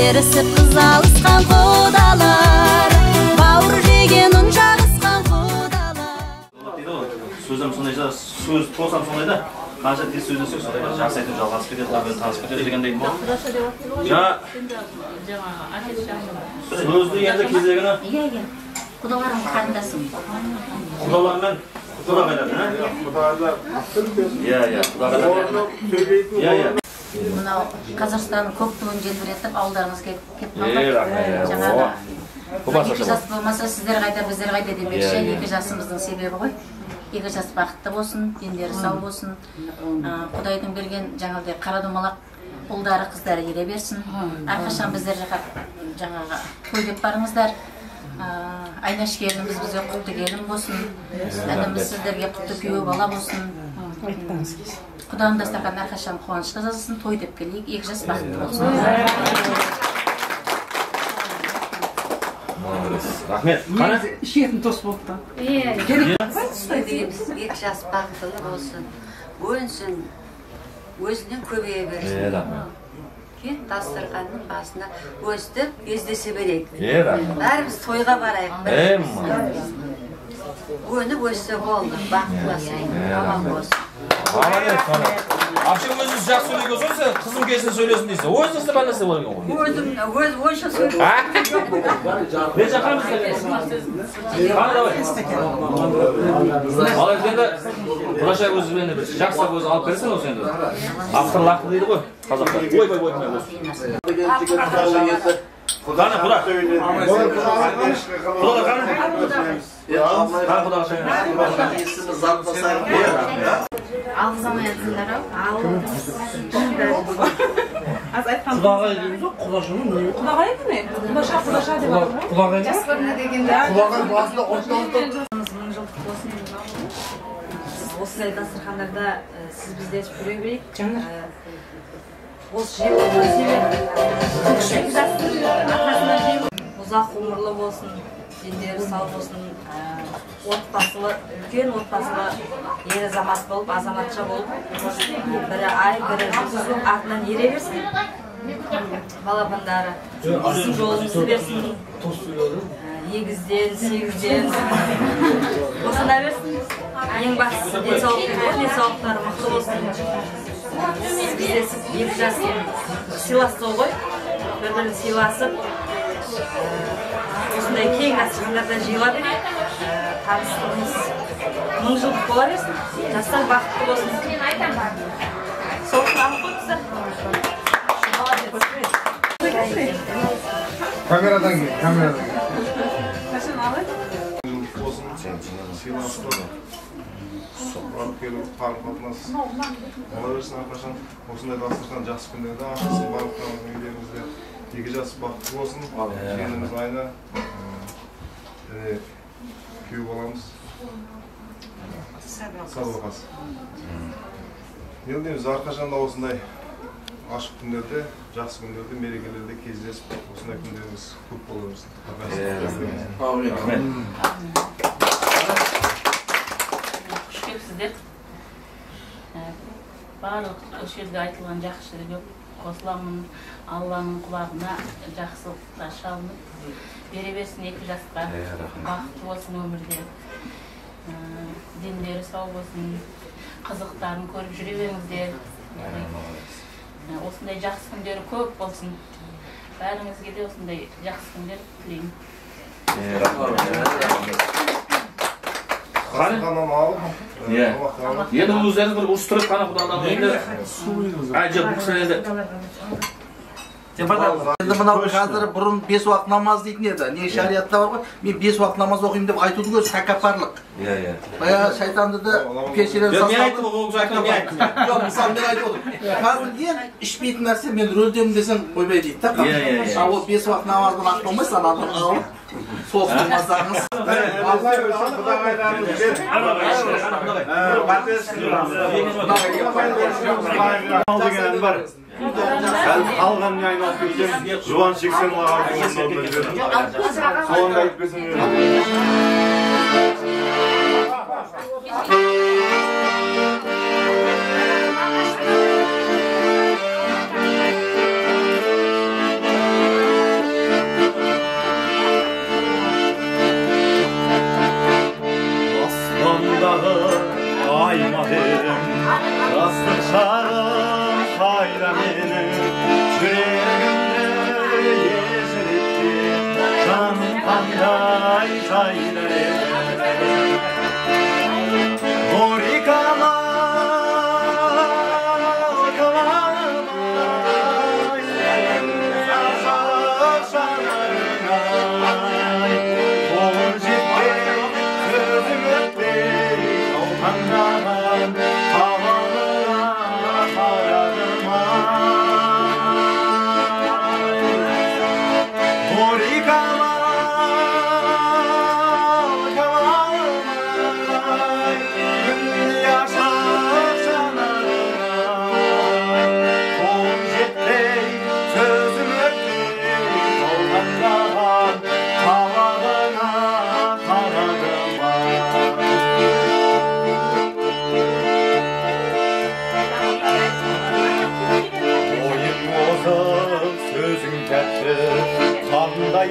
Ерісіп қыз алысқан құдалар, бауыр жеген ұн жағысқан құдалар. Сөзім сондайда, сөз тосам сондайда, қанша тез сөйлесек сондайда жақсы айтып жалғасып кетеді, танысып кетеді дегендей мо. Сөзді енді кезегіні? Иә. Құдаларым қарындасым. Құдалармен құда қайдады, ә? Иә, құда қайдады. Иә. Мынау Қазақстанның көк туын желбіретіп, ауылдарыңыз кеп қалдық. Жаңағы екі жас болмаса, сіздер қайда, біздер қайда демекші, екі жасымыздың себебі ғой. Екі жас бақытты болсын, дендері сау болсын. Құдайдың берген жаңағыдай қара домалақ ұлдары, қыздары ере берсін. Әрқашан біздер жаңағы той деп барыңыздар. Айнаш келініміз бізге құтты келін болсын. Әніміз сіздерге құтты күйеу бала болсын. Құданың дастархан әрқашан қуанышқа жазылсын, той деп келейік, екі жас бақытты болсын. Рахмет. Қана? Ішетін тос болыпты. Екі жас бақытылы болсын, өнсін, өзінен көбейе берсін. Кен дастарханның басына өстіп, бездесе берейік. Бәріміз тойға барайық. Өніп өссе болды, бақытласайық, аман болсын. Ақшың өзіңіз жақсы сөйлеген соң, сен қызым келсін сөйлесін дейсің. Өзіңізді бәлнесі болған ғой. Өз ойша сөйлесін. Мен жаққанымыз келесің. Қаны давай. Ал енді Құдашай өзімен жақсы өзі алып берсін осы енді. Автор лақты дейді ғой қазақта. Ойбай болсын. Қаны, құда. Құдалар қаны? Қаны құдаға шайын. Алғызамайатсыңдар-ау? Аз айтқан құдағай дейміз ғой, құдашының не? Құдағай еді ме? Құдаша деп бар ма? Құдағай ма? Жас көріне дегенде Құдағай басында орталықта. Мыңжылдық болсын. Осындай дастархандарда сіз бізде жүре берейік. Осы ұзақ ғұмырлы болсын, дендері сау болсын, отбасылы, үлкен отбасылы ер азамат болып, азаматша болып, бірі ай, бірі жұлдыз артынан ере берсін. Балапандары біздің жолымызды берсін. Егізден, сегізден осында берсін. Ең бастысы денсаулықтары мықты болсын. Біздесіп, екі жас сыйласты ғой, бір-бірін сыйласып, осындай кең дастархандарда жиыла берейік. Таныстығымыз мың жылдық бола берсін, жастар бақытты болсын. Соғын алып қойыңыздар. Камерадан кел, камерадан кел. Қашан алып? Болсын, сыйластығы. Соқырап келу, қарым-қатынас бола берсін әрқашан. Осындай дастархан жақсы күндерде ашылсын, барлықтарыңыз үйлеріңізде екі жас бақытты болсын. Келініміз Айна, күйеу боламыз. Садуақас. Елдеміз әрқашан да осындай ашық күндерде, жақсы күндерде, мерекелерде кездесіп, осындай күндеріңіз көп бола берсін. Сіздер барлық осы жерде айтылған жақсы жерге қосыламын. Алланың құлағына жақсылыққа шалынып бере берсін екі жасқа. Бақытты болсын өмірде. Дендері сау болсын. Қызықтарын көріп жүре беріңіздер. Осындай жақсы күндері көп болсын. Бәріңізге де осындай жақсы күндер тілеймін. Қанам алып, енді өздеріңіз бір ұстырып қана құдадан енді әже бұл кісі енді Енді мынау қазір бұрын 5 уақыт намаз дейтін еді. Не шариатта бар ғой, мен 5 уақыт намаз оқимын деп айтудың өзі тәкаппарлық. Баяғы шайтанды да пешелер мен айттым, ол айтқан мен айттым. Жоқ, мысалы мен айтып отырмын. Қазір ең ішпейтін нәрсе мен рөлдемін десең ойбай дейді да. Ол 5 уақыт намаздан ақталмайсың, анадан алып соқтырмасаңыз. Қалған не айналып келген жуан шексен лағардың соңында айтпесін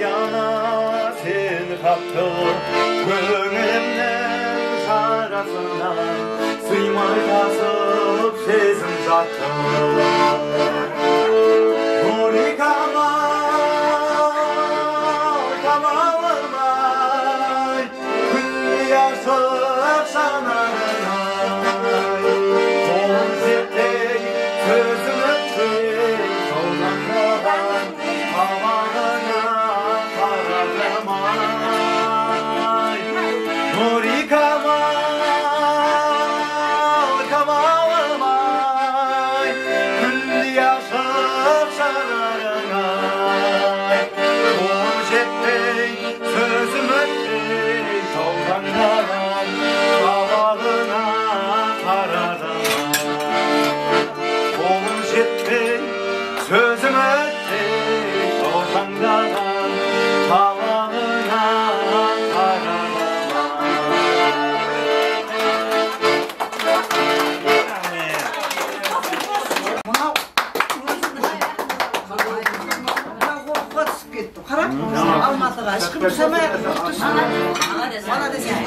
Yana sen kaptı gönlümden şarasına sıymay tasıp sezim zattı Nuri kamal kamalımay Külli yaşıp sanarına Son ziptey sözüm öttey soldandan havanına Nuri kamal kamalımay Külli yaşıp sanarına Ol jettey sözüm öttey soldandan havanına karadan Ol jettey sözüm öttey soldandan Алматыға ешкім ұқсамай бана десең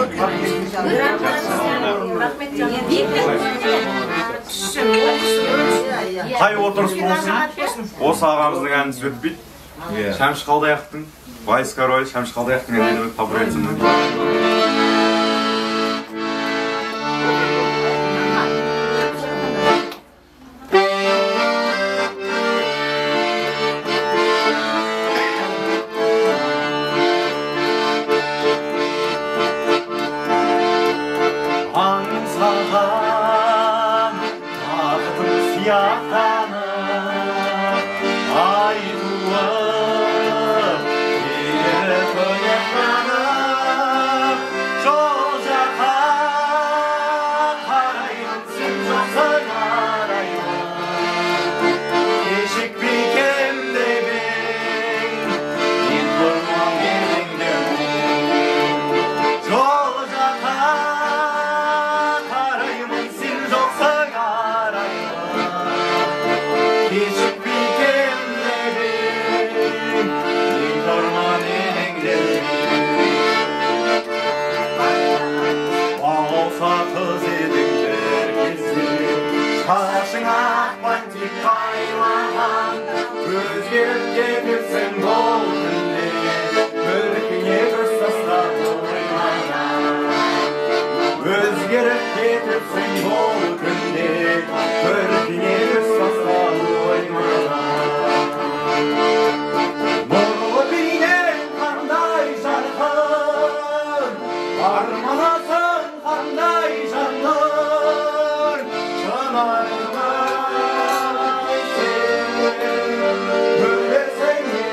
қай отырыс болсын осы ағамыздың әнін сөйтпейді Шәмші Қалдаяқтың Вайс Король Шәмші Қалдаяқтың әндері популяризмі Sing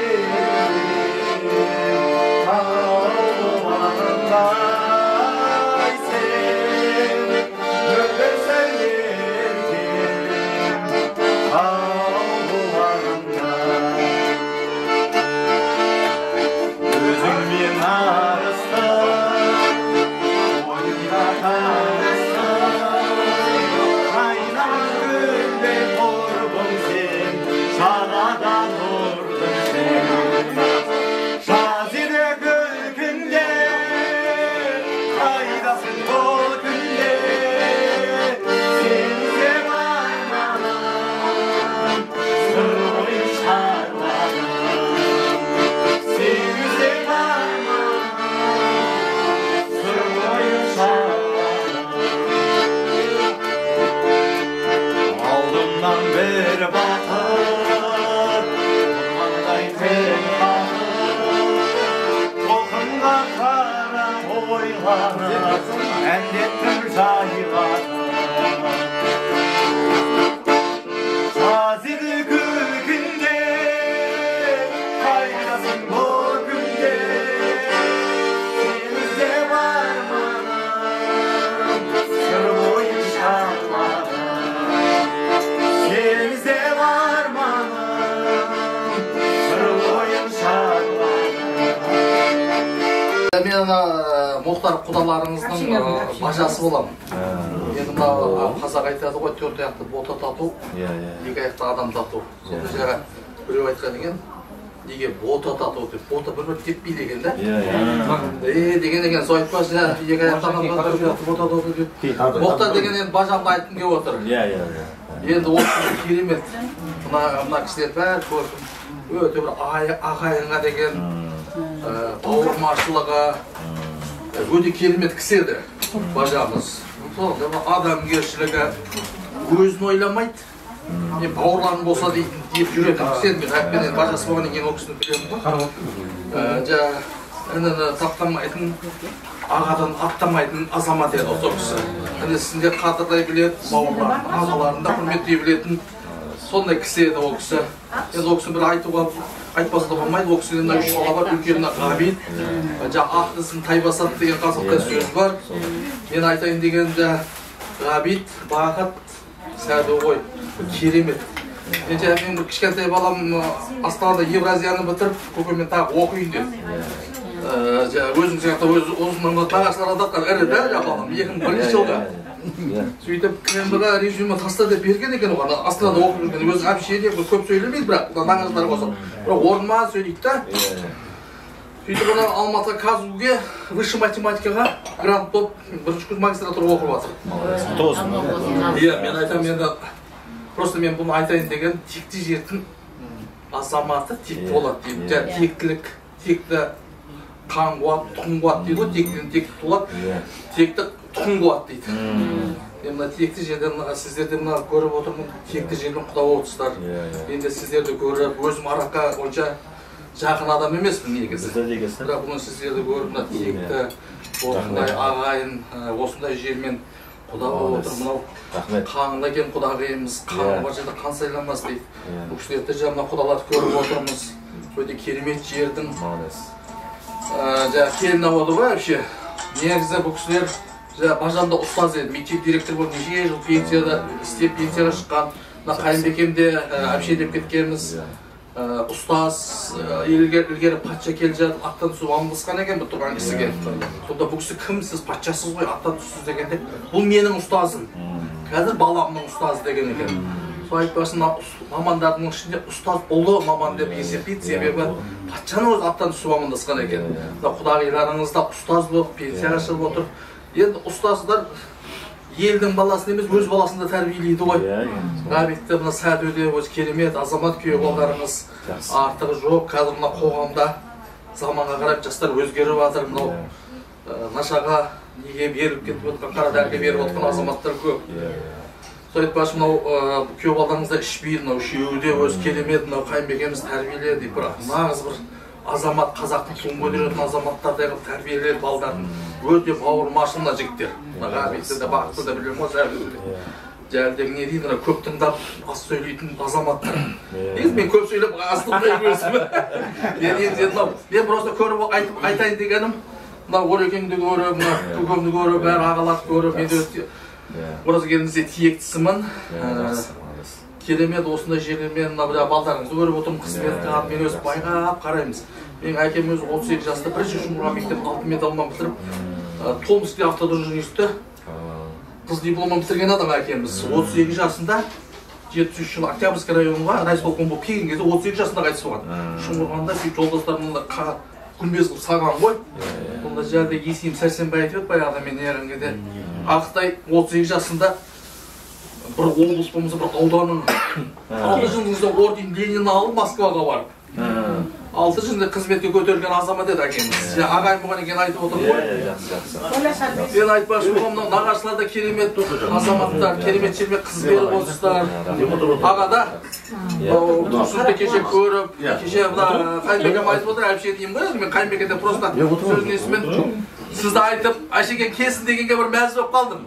арманым әндеттім жайғаным жаз еді күлкінде қайдасың бұл күнде сен іздеп арманым сыр бойын шарладым сен іздеп арманым сыр бойын шарладым. Мен Мұхтар құдаларыңыздың бажасы боламын. Енді мына қазақ айтады ғой, төрт аяқты бота тату, екі аяқты адам тату. Сонда жаңа біреу айтқан екен, неге бота тату деп, бота бір-бір теппей деген да? Деген сол айтпашы, екі аяқты адам тату, бота тату деп. Мұхтар деген енді бажамды айтқым келіп отыр. Енді осы керемет. Мына кісілер бәрі көрдім. Өте бір ағайынға деген бауырмашылығы өте керемет кісі еді бажамыз. Адамгершілігі өзін ойламайды. Бауырларым болса деп жүретін кісі еді. Мен әппенен бажасы болғаннан кейін ол кісіні білемін ғой. Ініні таптамайтын, ағадан аттамайтын азамат еді осы кісі. Інісінде қадырдай біледі, бауырларын, ағаларын да құрметтей білетін сондай кісі еді ол кісі. Енді ол кісіні бір айтпаса да болмайды, ол кісіден үш бала бар, үлкені Ғабит. Ақ тісін тайбасады деген қазақта сөз бар. Мен айтайын дегенде Ғабит, Бақыт, сәді ғой, керемет. Мен бір кішкентай балам Астанада Евразияны бітіріп, көкемен тағы оқиын деді. Өзің сияқты өзінің нағашылар адатқан ірі да жақалым, 2001 жылға. Сөйтіп КМБ-ға резюме таста деп берген екен оған, Астанада оқып жүрген, өзі общение көп сөйлемейді, бірақ нағашылар болса. Бірақ орынман сөйлейді да. Сөйтіп оны Алматы КАЗУ-ге высший математикаға грант топ бірінші курс магистратура оқып жатыр. Мен айтамын енді, просто мен бұны айтайын деген текті жердің азаматы текті болады дейді. Тектілік, текті қан қуат, тұқым қуат дейді ғой, тектіден текті туылады, текті тұқым қуат дейді. Мен мына текті жерден, сіздерді мына көріп отырмын, текті жерден құда отырсыздар. Енді сіздерді көріп, өзім Араққа онша жақын адам емеспін негізі. Бірақ бұны сіздерді көріп, мына текті, осындай ағайын, осындай жермен құда отыр, мынау қанында кен құдағайымыз, қаны бар жерде қан сайламас дейді. Бұл кісілерді жаңа құдаларды көріп отырмыз. Өте керемет жердің келін ауады ғой вообще. Негізі бұл кісілер бажамда ұстаз еді, мектеп директор болып неше жыл пенсияда істеп пенсияға шыққан. Мына Қайынбекем де әпше деп кеткеніміз ұстаз, ілгері патша келе жатып, аттан түсіп амандасқан екен бұл тұрған кісіге. Сонда бұл кісі кім, сіз патшасыз ғой, аттан түссіз дегенде, бұл менің ұстазым, қазір баламның ұстазы деген екен. Сол айтпасын, мамандардың ішінде ұстаз ұлы маман деп есептейді, себебі патшаны өзі аттан түсіп амандасқан екен. Құдағиларыңыз да ұстаз болып, пенсияға шығып отыр. Енді ұстаздар елдің баласын емес, өз баласын да тәрбиелейді ғой. Ғабитті мына Сәдуде өз керемет, азамат күйе балдарыңыз артығы жоқ. Қазір мына қоғамда заманға қарап жастар өзгеріп жатыр. Мынау нашаға неге беріліп кетіп отқан, қара дәріге беріп отқан азаматтар көп. Сол айтпашы, мынау күйе балдарыңызда ішпейді, мынау үшеуі де өз керемет, мынау Қайынбекеміз тәрбиеледі. Бірақ нағыз бір азамат, қазақтың туын көтеретін азаматтардай қылып тәрбиеледі балдарын. Өте бауырмашыл мына жігіттер. Ғабитті де Бақытты да білемін ғой, жәлдегі не дейді, көп тыңдап, аз сөйлейтін азаматтар. Негізі мен көп сөйлеп, аз тыңдаймын өзім. Мен просто көріп айтайын дегенім, мына Орекеңді көріп, мына көкемді көріп, бәрі ағаларды көріп, мен ораз келіңізде тиектісімін. Керемет осындай жерлермен балдарыңызды көріп отырмын, қызмет қағат, мен өзі байғап қараймыз. Мен әкем өзі 38 жаста бірінші жұмырға мектеп 6 медалмен бітіріп, Томскте автодорожный институты қыз дипломын бітірген адам әкеміз. 38 жасында, 73 жыл Октябрьский районға райисполком болып келген кезде 38 жасында қайтыс болған. Шыңғырғанда жолдастарымның күмбез қылып саған ғой. Онда жәлде Есейім Сәрсенбай айтып еді баяғыда мен ерінгеде. Ақтай 38 жасында бір облыс болмаса бір ауданның 6 жылыңызда орден Ленин алып Москваға барып. 6 жылда қызметке көтерілген азамат еді әкеміз. Ағайын болған екен айтып отырмын ғой. Мен айтпақшы болғанмын, нағашылар да керемет азаматтар, керемет жермен қыз беріп отырсыздар. Аға да сізді кеше көріп, кеше Қайынбекем айтып отыр, әпше деймін ғой, мен Қайынбекеде просто сөзін естімен сізді айтып, Айшекен кесін дегенге бір мәз болып қалдым.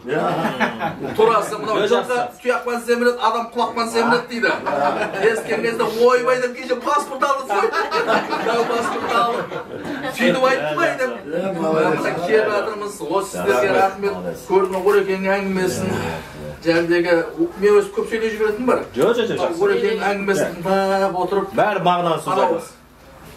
Турасы, мынау жылғы тұяқпан семірет, адам құлақпан семірет дейді. Ескен кезде ойбай деп кеше паспорт алып паспорт алып сөйтіп айтты ма деп. Келіп жатырмыз, осы сіздерге рахмет, көрдің Орекеңнің әңгімесін. Жәлдегі, мен өзі көп сөйлей жіберетін бар. Орекеңнің әңгімесін тыңдап отырып, бәрі мағынаны сөз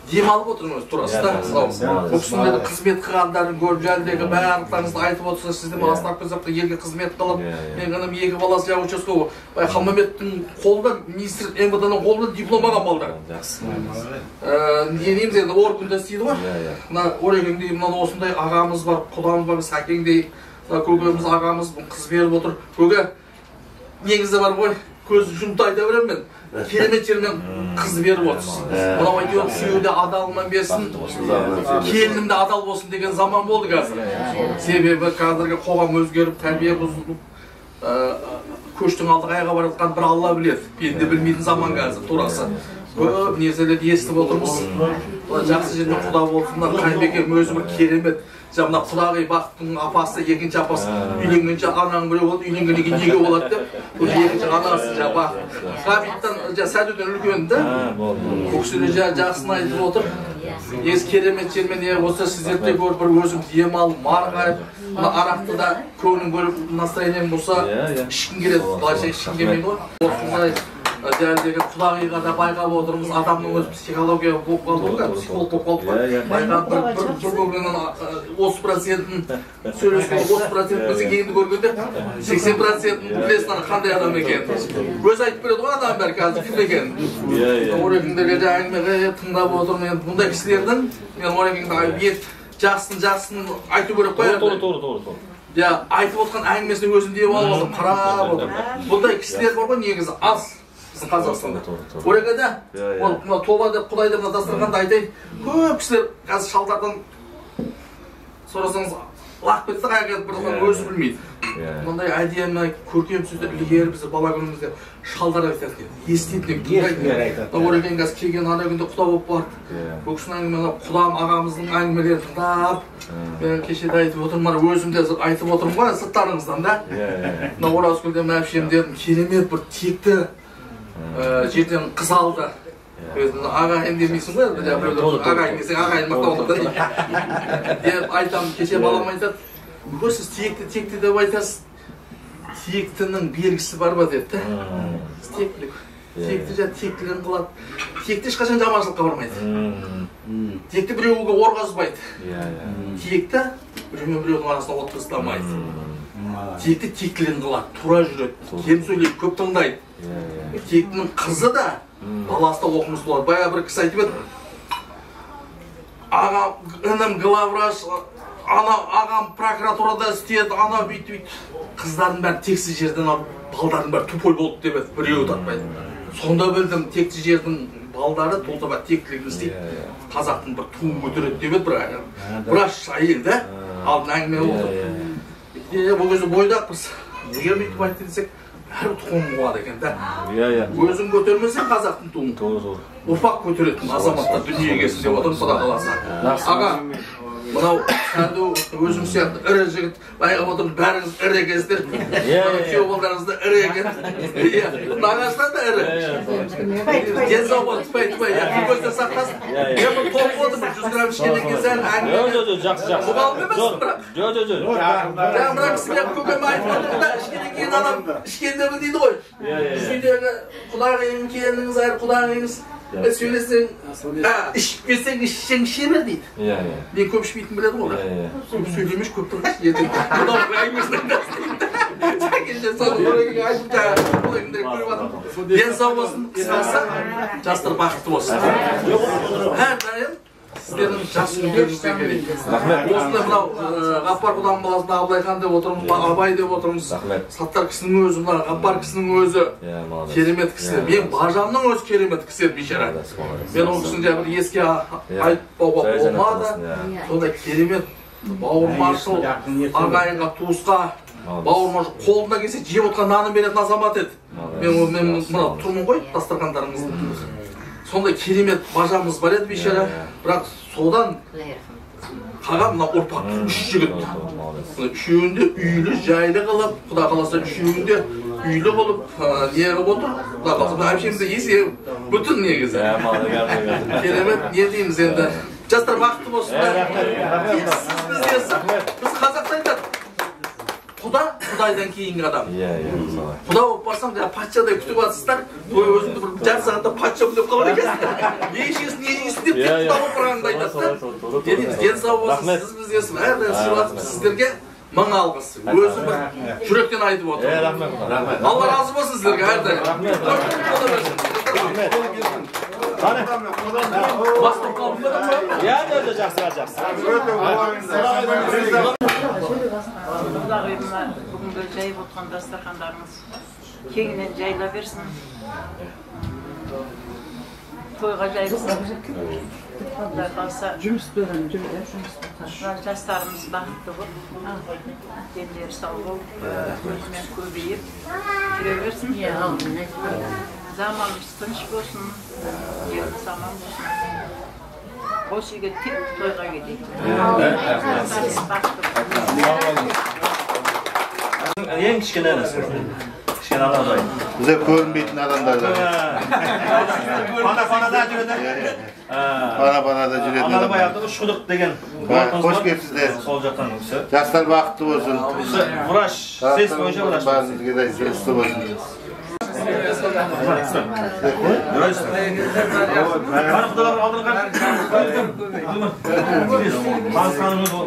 демалып отырмыз турасы да. Бұл кісілердің қызмет қылғандарын көріп, жәлдегі барлықтарыңызды айтып отырсыз, сізде Астақ Пензапта елге қызмет қылып, мен ғанам 2 баласы жау участковы, Қалмаметтің қолында, министр МВД-ның қолында диплом алған балдар. Не дейміз енді, органда істейді ғой. Орекеңдей мынау осындай ағамыз бар, құдамыз бар, Сәкеңдей, көкеміз ағамыз қыз беріп отыр. Көке, негізі бар ғой, көз жұмды айта берем мен. Керемет жермен қыз беріп отырсыз. Мынау айтып сүйеуде адалынан берсін, келінімде адал болсын деген заман болды қазір. Себебі қазіргі қоғам өзгеріп, тәрбие бұзылып, көштің алды қайға бар жатқан бір Алла біледі. Пенде білмейтін заман қазір, турасы. Көп нәрселерді естіп отырмыз. Жақсы жермен құда болсындар, Қайынбекем өзі бір керемет. Мына құдағи бақыттың апасы, екінші апасы үйленгенше анаң біреу болды, үйленгеннен кейін неге болады деп, бұл екінші анасы бақыт. Ғабиттан Сәдуден үлкенді, бұл кісілер жақсыны айтып отыр. Ес керемет жермен осы сіздерді көріп бір өзім дем алып, марғайып, арақты да көңілін көріп, настроением болса, ішкін келеді, былайша ішкін келмейді ғой. Осындай дәлдегі құдағиға да байқап отырмыз, адамның өз психология болып қалды ғой, психолог болып қалды ғой. Байқап бір көңілінің 30%-ін сөйлескен, 30%-ін біздің кейінді көргенде 80%-ін білесін қандай адам екен. Өз айтып береді ғой адам бәрі қазір кім екен. Орекеңдерге әңгіме тыңдап отырмын. Бұндай кісілердің, мен Орекеңді жақсын айту керек қояды. Айтып отқан әңгімесіне өзім деп алып отырмын, қарап отырмын. Бұндай кісілер бар ғой негізі аз. Қазақстанда. Орекеде, тоба деп Құдай деп дастарханда айтайын, көп кісілер қазір шалдардан сұрасаңыз лақ кетті қайғы бір өзі білмейді. Мұндай әдемі, көркем сөздер ілгері біздер бала күнімізде шалдар айтады. Еститін тыңдайтын. Орекең қазір келген ана күнде құда болып барды. Бұл кісінің әңгімені құдам ағамыздың әңгімелерін тыңдап, мен кешеде айтып отырмын, өзім де айтып отырмын ғой сырттарыңыздан да. Оразкөлден әпшем дедім, керемет бір текті жерден қыз алды. Ағайын демейсің ғой, ағайын десең ағайын мақтап отыр да деп айтамын. Кеше балам айтады, сіз текті деп айтасыз, тектінің белгісі бар ба деді. Тектілік. Текті тектілігін қылады. Текті ешқашан жаманшылыққа бармайды. Текті біреуге орғазбайды. Текті біреумен біреудің арасына от тастамайды. Текті тектілігін қылады, тура жүреді, кем сөйлейді, көп тыңдайды. Тектінің қызы да баласы да оқымыс болады. Бая бір кісі айтып еді, ағам, інім главврач, ағам прокуратурада істеді, ана бүйтті. Қыздардың бәрі тексіз жерден алып, балдардың бәрі тупой болды деп еді, біреуі татпайды. Сонда білдім, тексіз жердің балдары толтаба тектілігін істейді. Қазақтың бір туын көтереді деп еді, біраш әйелді алдын әңгіме болды. Бұл кезде бойдақпыз. Неге бүйтіп айтты десек, бәрі тұқым болады екен да. Өзің көтермесең қазақтың туын. Ұрпақ көтеретін азаматтар дүниеге келсін деп отырмын, Құда қаласа. Аға, мынау Сәду өзім сияқты ірі жігіт, байқап отырмын, бәріңіз ірі екенсіздер. Күйеу балдарыңызды ірі екен. Нағашылар да ірі. Денсау бол, түпай, көзден сақтасын. Мен бұл топ отырмын, 100 грамм ішкеннен кейін сән әңгіме. Жақсы. Бұғалым емессің бірақ. Бірақ кісілер көкеме айтып отырмын да, ішкеннен кейін адам ішкенде біл дейді ғой. Үйдегі құдағиың, келініңіз айыр құдағиыңыз. Сөйлесең, ішіп берсең, ішсең шебер дейді. Мен көп ішпейтін біледі ғой. Көп сөйлемеш, көп тұрғаш. Ертең құдағың әңгімесін әңгімесін. Сәкенше соны Орекеңе айтып жаңа бұл егіндері көріп атым. Денсау болсын, қысқасы, жастар бақытты болсын. Әрдайым сіздердің жақсы күндеріңізге керек. Осындай мынау Ғаппар Құданың баласында Абылайхан деп отырмыз, Абай деп отырмыз. Саттар кісінің өзі, мына Ғаппар кісінің өзі керемет кісі. Мен бажамның өзі керемет кісі еді бейшара. Мен ол кісінің бір еске айтпауға болмады. Сондай керемет бауырмашыл, ағайынға, туысқа, бауырмашыл қолына келсе жеп отқан нанын беретін азамат еді. Мен мына тұрмын ғой дастархандарыңыздың. Сондай керемет бажамыз бар еді бейшара. Бірақ содан қалған мына ұрпақ үш жігіт. Үшеуінде үйлі жайлы қылып, Құда қаласа үшеуінде үйлі болып, не қылып отыр. Құда қаласа әмшемізде есе бүтін негізі. Керемет не дейміз енді. Жастар бақытты болсын. Біз қазақта айтады. Құда, Құдайдан кейінгі адам. Құда болып барсам, патшадай күтіп атсыздар, той өзіңді бір жарты сағатта патша күтіп қалар екенсің. Не ішесің, не жейсің деп Құда болып барғанды айтасыздар. Денсау болсын, сіз біздесің, әрдайым сыйлатып сіздерге мың алғыс. Өзім бір жүректен айтып отырмын. Алла разы болсын сіздерге әрдайым. Бастап қалдым ба? Өте жақсы. Бүгінгі жайып отқан дастархандарыңыз кеңінен жайыла берсін. Тойға жайылсын. Жастарымыз бақытты болып, дендері сау болып, өзімен көбейіп жүре берсін. Заманымыз тыныш болсын, еліміз аман болсын. Осы үйге тек тойға кетейік. Ең кішкене нәрсе. Кішкене анадай. Бізде көрінбейтін адамдарда. Пана-панада жүреді. Пана-панада жүреді. Анарбаярда ұшқұдық деген. Қош келіпсіздер. Сол жақтан кісі. Жастар бақытты болсын. Врач, сес бойынша врач болсын. Бәріңізге де жүрісті болсын. Қарықтылар алдырған. Басқанымыз ол.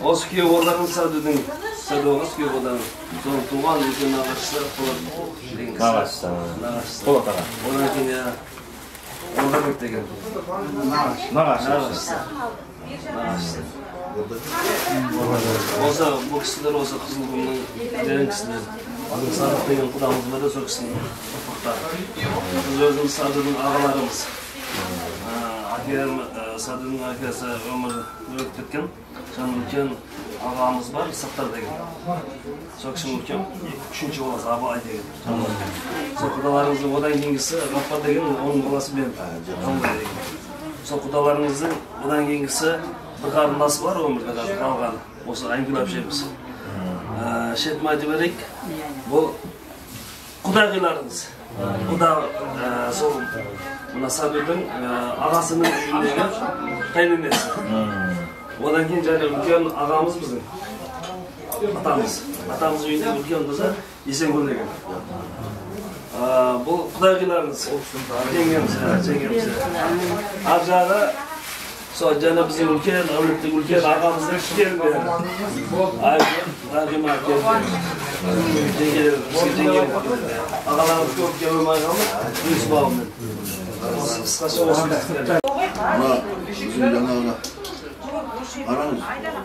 Осы күйеу ордағын садудың садуғыз күйеу ордағын соның туған үлкен нағашысы болады деген нағашысы болады аға одан кейін ордабек деген нағашысы осы бұл кісілер осы Қызылқұмның деген кісілер Садық деген құдамыз бар да сол кісінің ұрпақтары біз өзіміз Садудың ағаларымыз Садудың әкесі өмірі өтіп кеткен жаңа үлкен ағамыз бар Сақтар деген сол кісінің үлкен үшінші баласы Абай деген сол құдаларымыздың одан кейінгісі Ғаппар деген оның баласы мен сол құдаларымыздың одан кейінгісі бір қарындасы бар өмірде қазір қалған осы Айгүл әпшеміз шетін айтып берейік бұл құдағиларымыз құда сол мына Садудың ағасының үйіндегі қайненесі одан кейін және үлкен ағамыз біздің атамыз үйінде үлкен қызы Есенгүл деген бұл құдағиларымыз жеңгеміз ар жағы сол жаңа біздің үлкен әулеттің үлкен ағамыздың келіндері Рахима ағаларымыз көп келе алмай қалды өз бауымен қысқаша осы қараңыз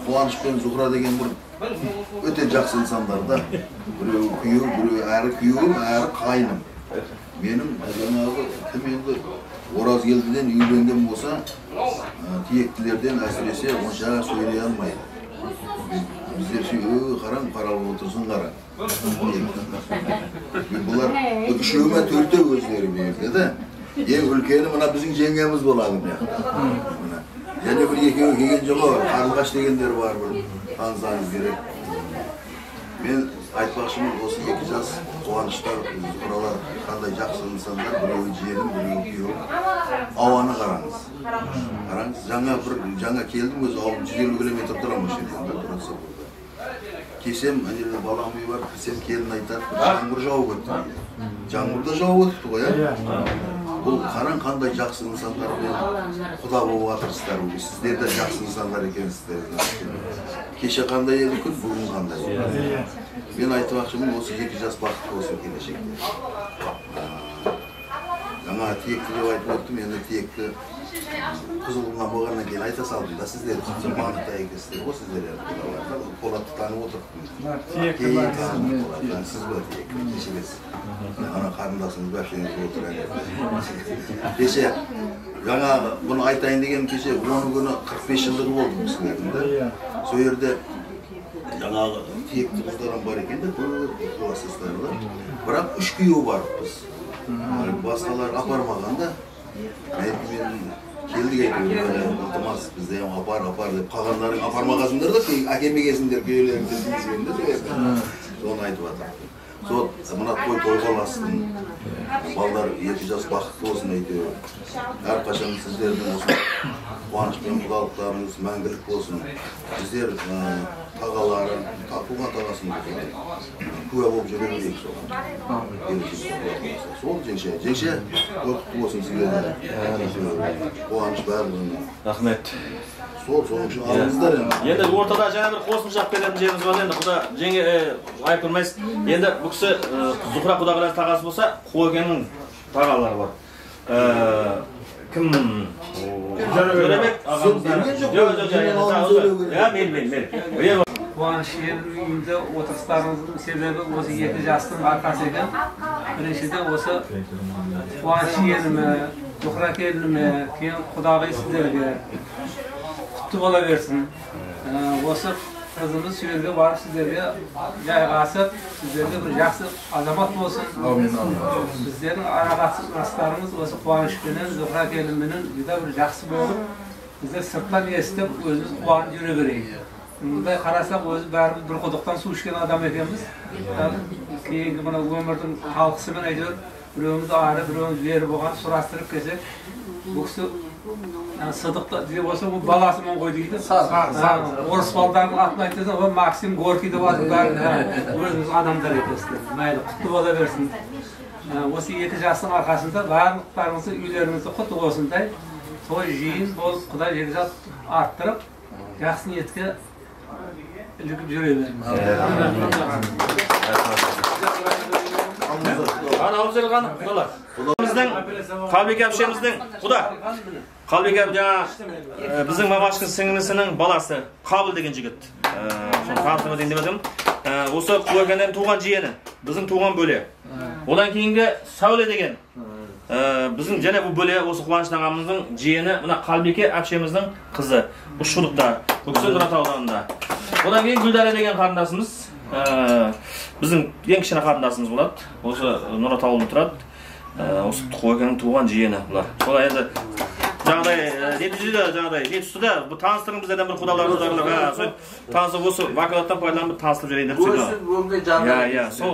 Қуаныш пен Зухра деген бір өте жақсы инсандар да біреуі күйеу біреуі әрі күйеуім әрі қайным менің жаңағы кім енді Оразгелдіден үйленген болса тиектілерден әсіресе онша сөйлей алмайды біздер қараң қаралып отырсын қара бұлар үшеуіме төртеу өздері берді да ең үлкені мына біздің жеңгеміз болады және бір екеуі келген жылы қарлығаш дегендер бар бір танысаңыз керек мен айтпақшымын осы екі жас Қуаныштар Зухралар қандай жақсы инсандар біреуі жиенім біреуі күйеуім ауаны қараңыз жаңа келдім өзі ауылым 150 километр тұрамын осы жерде тұрса кесем ана балам үй бар кірсем келін айтады жаңбыр жауып өтті жаңбыр да жауып өтті ғой бұл қараң қандай жақсы инсандармен құда болып жатырсыздар сіздер де жақсы инсандар екенсіздер кеше қандай еді күн бүгін қандай мен айтпақшымын осы екі жас бақытты болсын келешекте жаңа тиекті деп айтып өттім енді тиекті Kızılgın'dan boğanına gel ayta saldım da sizler için mantıkta ekesizler o sizler yani Polat'ı tanı oturup yani siz böyle kişiniz ana karındasınız başlayınız oturan keşe yana bunu aytayın degen keşe 10 günü 45 yıllık oldu bizlerinde so yerde yana tiyekli kızlarım var eкен de bu vasıflarla bırak 3 kuyuğu var biz bastalar aparmaganda keldik aytıyor iltimos bizde ham apar deb qolganlaring aparmagasınlar da akemegesinler köyleringizde onu aytып атам. Сол мына той тойласын. Балдар 2 жас бақытты болсын әйтеуір. Әрқашан сіздердің осы қуаныш пен құдалықтарыңыз мәңгілік болсын. Сіздер тағаларын, туған тағасын куә болып жүре берейік соған. Сол жеңше бақытты болсын сіздердің. Қуаныш барлығына. Рахмет. Сол үшін алыңыздар енді. Енді ортада жаңа бір қосымша беретін жеріміз бар енді. Құда жеңе айыпырмайсыз. Енді бұл кісі Зухра құдағалар тағасы болса, Қойгеннің тағалары бар. Кім? Жөребек ағамыздан. Мен. Қуаныш үйінде отырыстарыңыздың себебі осы 2 жастың арқасы екен. Біріншіден осы Қуаныш еліме, Зухра келініме, кейін құдағай сіздерге құтты бола берсін. Осы қызымыз сүйерге барып сіздерге жайғасып, сіздерге бір жақсы азамат болсын. Біздердің арақатынастарымыз осы Қуанышпенен, Зухра келініменен жүдә бір жақсы болып, біздер сырттан естіп, өзіміз қуанып жүре берейік. Мұндай қарасақ, өзі бәріміз бір құдықтан су ішкен адам екенбіз. Кейінгі мына өмірдің талқысымен әйтеуір біреуіміз ары, біреуіміз бері болған сұрастырып келсек, бұл кісі Сыдықта деп болса, бұл баласымен ғой дейді. Орыс балдардың атын айтса, ол Максим Горький деп атып өзіміз адамдар етесіздер. Мәйлі, құтты бола берсін. Осы 2 жастың арқасында барлықтарыңызды үйлеріңізді құтты болсындай, той жиын болып, Құдай жекжат арттырып, жақсы ниетке ілігіп жүре беріңіз. Ана Абзелған құдалар. Қалбек әпшеміздің құда. Қалбек әп біздің мамашқы сіңлісінің баласы Қабыл деген жігіт. Таныстырма дейін деп едім. Осы Қойгеннен туған жиені, біздің туған бөле. Одан кейінгі Сәуле деген. Біздің және бұл бөле осы Қуаныш ағамыздың жиені, мына Қалбеке әпшеміздің қызы. Бұл Шұдықта, бұл кісі Нұрат ауданында. Одан кейін Гүлдәрі деген қарындасымыз. Біздің ең кішкене қарындасымыз болады. Осы Нұрат ауылында тұрады. Осы Қойгеннің туған жиені бұлар. Солай енді жаңағыдай жетісті да таныстырың біздерден бір құдаларымыз бар. Танысып осы вакалаттан пайдаланып таныстырып жіберейін деп сөйтіп. Сол.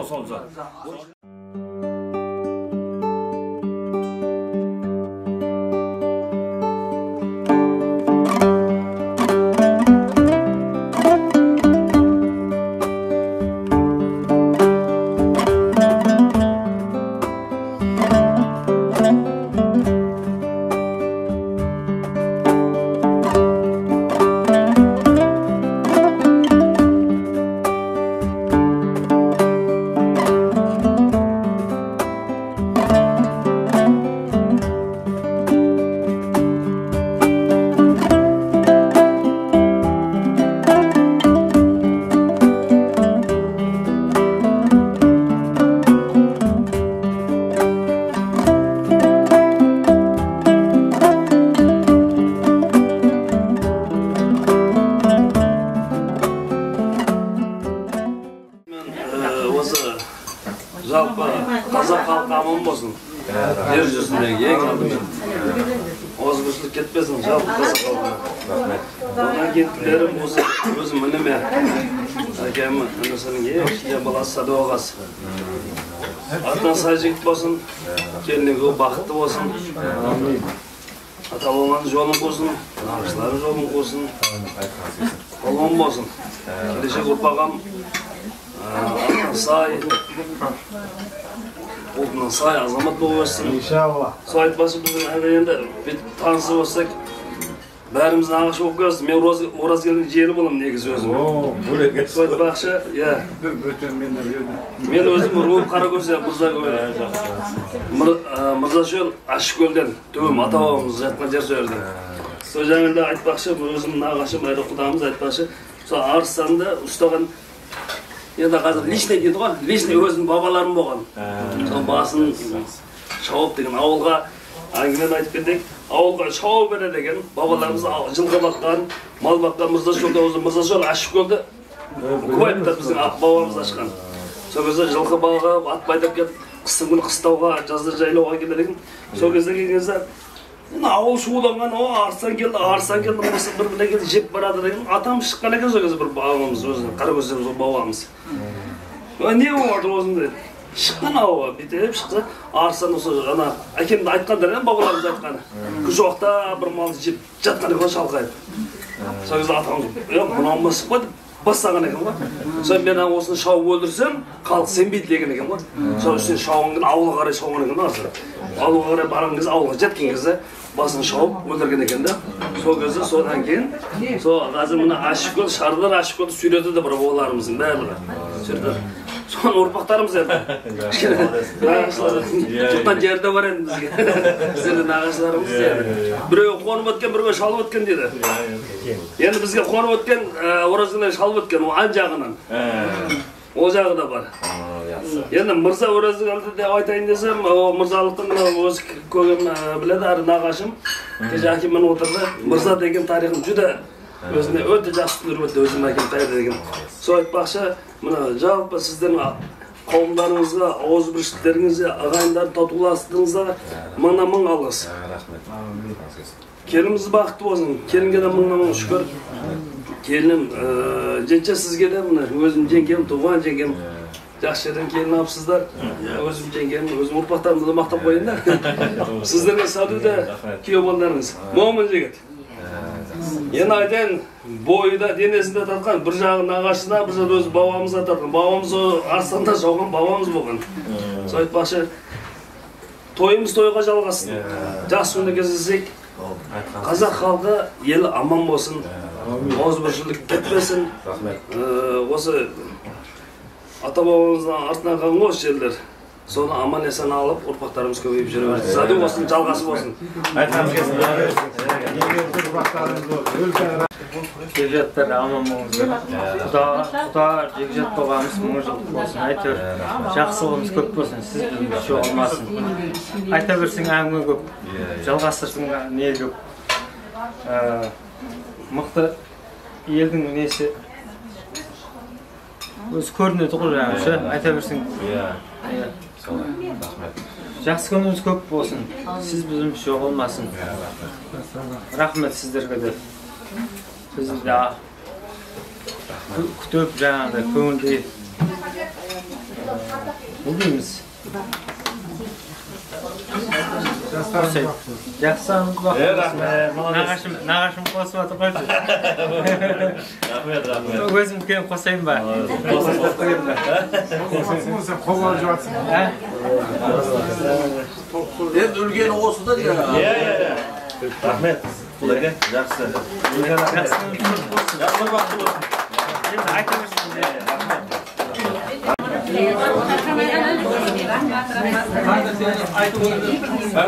Кетпесін, жалпы қазақ қалғаны. Одан кентілерім өзім үніме. Әкемі үнісінің ең баласы Садуағасы. Атынан сай жігіт болсын, келінен көп бақытты болсын. Аталуынан жолын болсын, нағышлары жолын болсын. Қолын болсын. Келешек ұрпағам атынан сай, ұлтынан сай азамат болып өссін. Сол айтпасы біздің әне енді танысы болсақ, Бәріміз нағашы болып келеміз. Мен Оразкелдің жиені боламын негізі өзім. Сол айтпақшы, иә. Мен өзім Руып Қаракөсе Мырзашөл Ашкөлден төбем ата-бабамыз жатқан жер сөйледі. Сол жаңында айтпақшы, өзім нағашым әрі құдамыз айтпақшы, сол Арыстанды ұстаған енді қазір личный дейді ғой, личный өзім бабаларым болған. Сол басын шауып деген ауылға әңгімен айтып кетейік. Ауылға шауып бере деген бабаларымыз жылқы баққан, мал баққан Мырзашөлде өзі Мырзашөл Ашкөлді көбейтті біздің бабамыз ашқан. Сол кезде жылқы бағып, ат байдап кетіп, қыстың күні қыстауға, жазда жайлауға келеді. Сол кезде келген кезде ауыл шуылданған, арыстан келді, бір келді, жеп барады деген. Атам шыққан екен сол кезде бір бабамыз өзі, Қаракөсеміз бабамыз. Не болады өзім дейді. Шыққан ауға, бүйтіп шықса, арыстан осы ана әкемді айтқандар екен, бабаларымыз айтқаны. Күш уақытта бір малды жеп жатқан екен шалқайып. Сол кезде атамыз, мынау ма шықпа деп бастаған екен ғой. Сол мен осыны шауып өлтірсем, халық сенбейді деген екен ғой. Сол үстіне шауған кезде ауылға қарай шауған екен арыстан. Ауылға қарай барған кезде, ауылға жеткен кезде басын шауып өлтірген екен да. Сол кезде содан кейін, сол қазір мына Ашкөл, Шардар Ашкөлді сүйретеді бір бабаларымыздың барлығы. Сүйретеді. Соның ұрпақтарымыз енді. Жұттан жерде бар енді бізге. Біздердің нағашыларымыз енді. Біреу қонып өткен, біреу шалып өткен дейді. Енді бізге қонып өткен, Оразкелден шалып өткен, ан жағынан. Ол жағы да бар. Енді Мырза Оразкелді деп айтайын десем, Мырзалықтың өзі көгем біледі, әрі нағашым. Кеше әкеммен отырды. Мырза деген тарихым жүді өзіне өте жақсы түсіндіріп өзім әкем қайда деген. Сол айтпақшы, мына жалпы сіздердің қауымдарыңызға, ауызбіршіліктеріңізге, ағайындар татуластығыңызға мың алғыс. Келініміз бақытты болсын, келінге де мың шүкір. Келінім, женше сізге де өзім жеңгем, туған жеңгем, жақсы жерден келін алыпсыздар. Өзім жеңгем, өзім ұрпақтарымды да мақтап қойын да. Сіздерге сәдуде күйеу балдарыңыз. Момын жігіт. Енді айтайын, бойда, денесінде тартқан, бір жағын нағашысына, бір жағы өзі бабамызға тартқан. Бабамыз Арыстанда жауған бабамыз болған. Сол айтпақшы, тойымыз тойға жалғасын. Жақсы күнде кездесек, қазақ халқы елі аман болсын, ауызбіршілік кетпесін. Осы ата-бабамыздың артынан қалған осы жерлер. Соны аман есен алып, ұрпақтарымыз көбейіп жүре берсін. Сәду болсын, жалғасы болсын. Жекжаттар аман болыңыздар. Құда жекжат болғанымыз мың жылдық болсын. Әйтеуір жақсылығымыз көп болсын, сіз біздің шоу olmasın. Айта берсең әңгіме көп, жалғастырсың не көп. Мықты елдің несі өзі көрінеді ғой жаңағы, айта берсең. Жақсы күніңіз көп болсын. Сіз біздің жоқ olmasın. Рахмет сіздерге де. Сізді де күтіп жаңағыдай көңілді білмейміз. Жақсаңыз бақыласың. Нағашым қосып атып қойшы. Рахмет. Өзім кем қосайын ба? Қосайын ба? Сен қолға жуатсың. Енді үлгені осы да иә. Рахмет. Құлайға жақсы. Жақсы бақсы болсын. Енді айта берсін.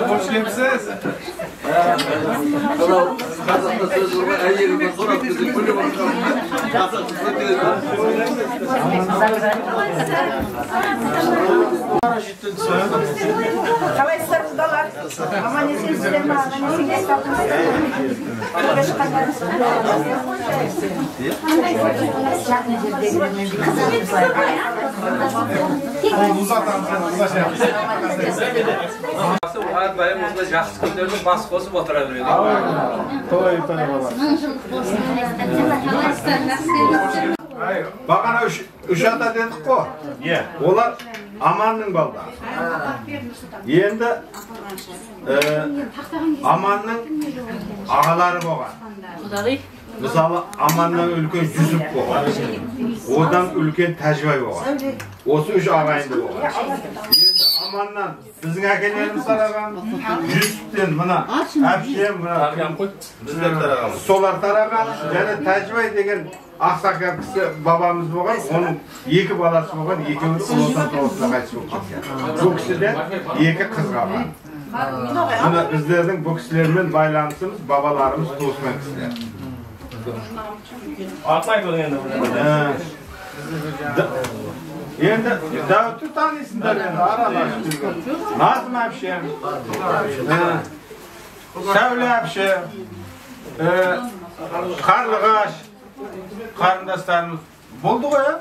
Hoş geldiniz. Қазақта сөз бар, әйелімді сұрап біздің күлі баққан. Қалайсыздар ұлдалар? Аман есенсіздер ме? Аман жақсы күндерді бас қосып отыра береді. Бағана үш ата дедік қой. Олар Аманның балдары. Енді Аманның ағалары болған. Мысалы, Аманнан үлкен Жүсіп болған. Одан үлкен Тәжбай болған. Осы үш ағайынды болған. Енді Amandan bizning akalarimiz taragan, Yusufdan mana Abshem mana solar taragan, yana Tajbay degan Aqsaqar kisi babamiz bo'lgan, onun 2 balasi bo'lgan, ikkovi Uloqdan to'g'risida qaytib ketgan. Bu kishida 2 qiz qolgan. Buna bizlerning bu kishilarмен baylanışımız babalarımız to'sgan kishilar. Atmaydı onu endi. Endi Davut'u tanıysınlar endi aralashib turgan. Nazım Abshem. Savli Abshem. Qarlig'ash qarindoshlarimiz bo'ldi-ku ya.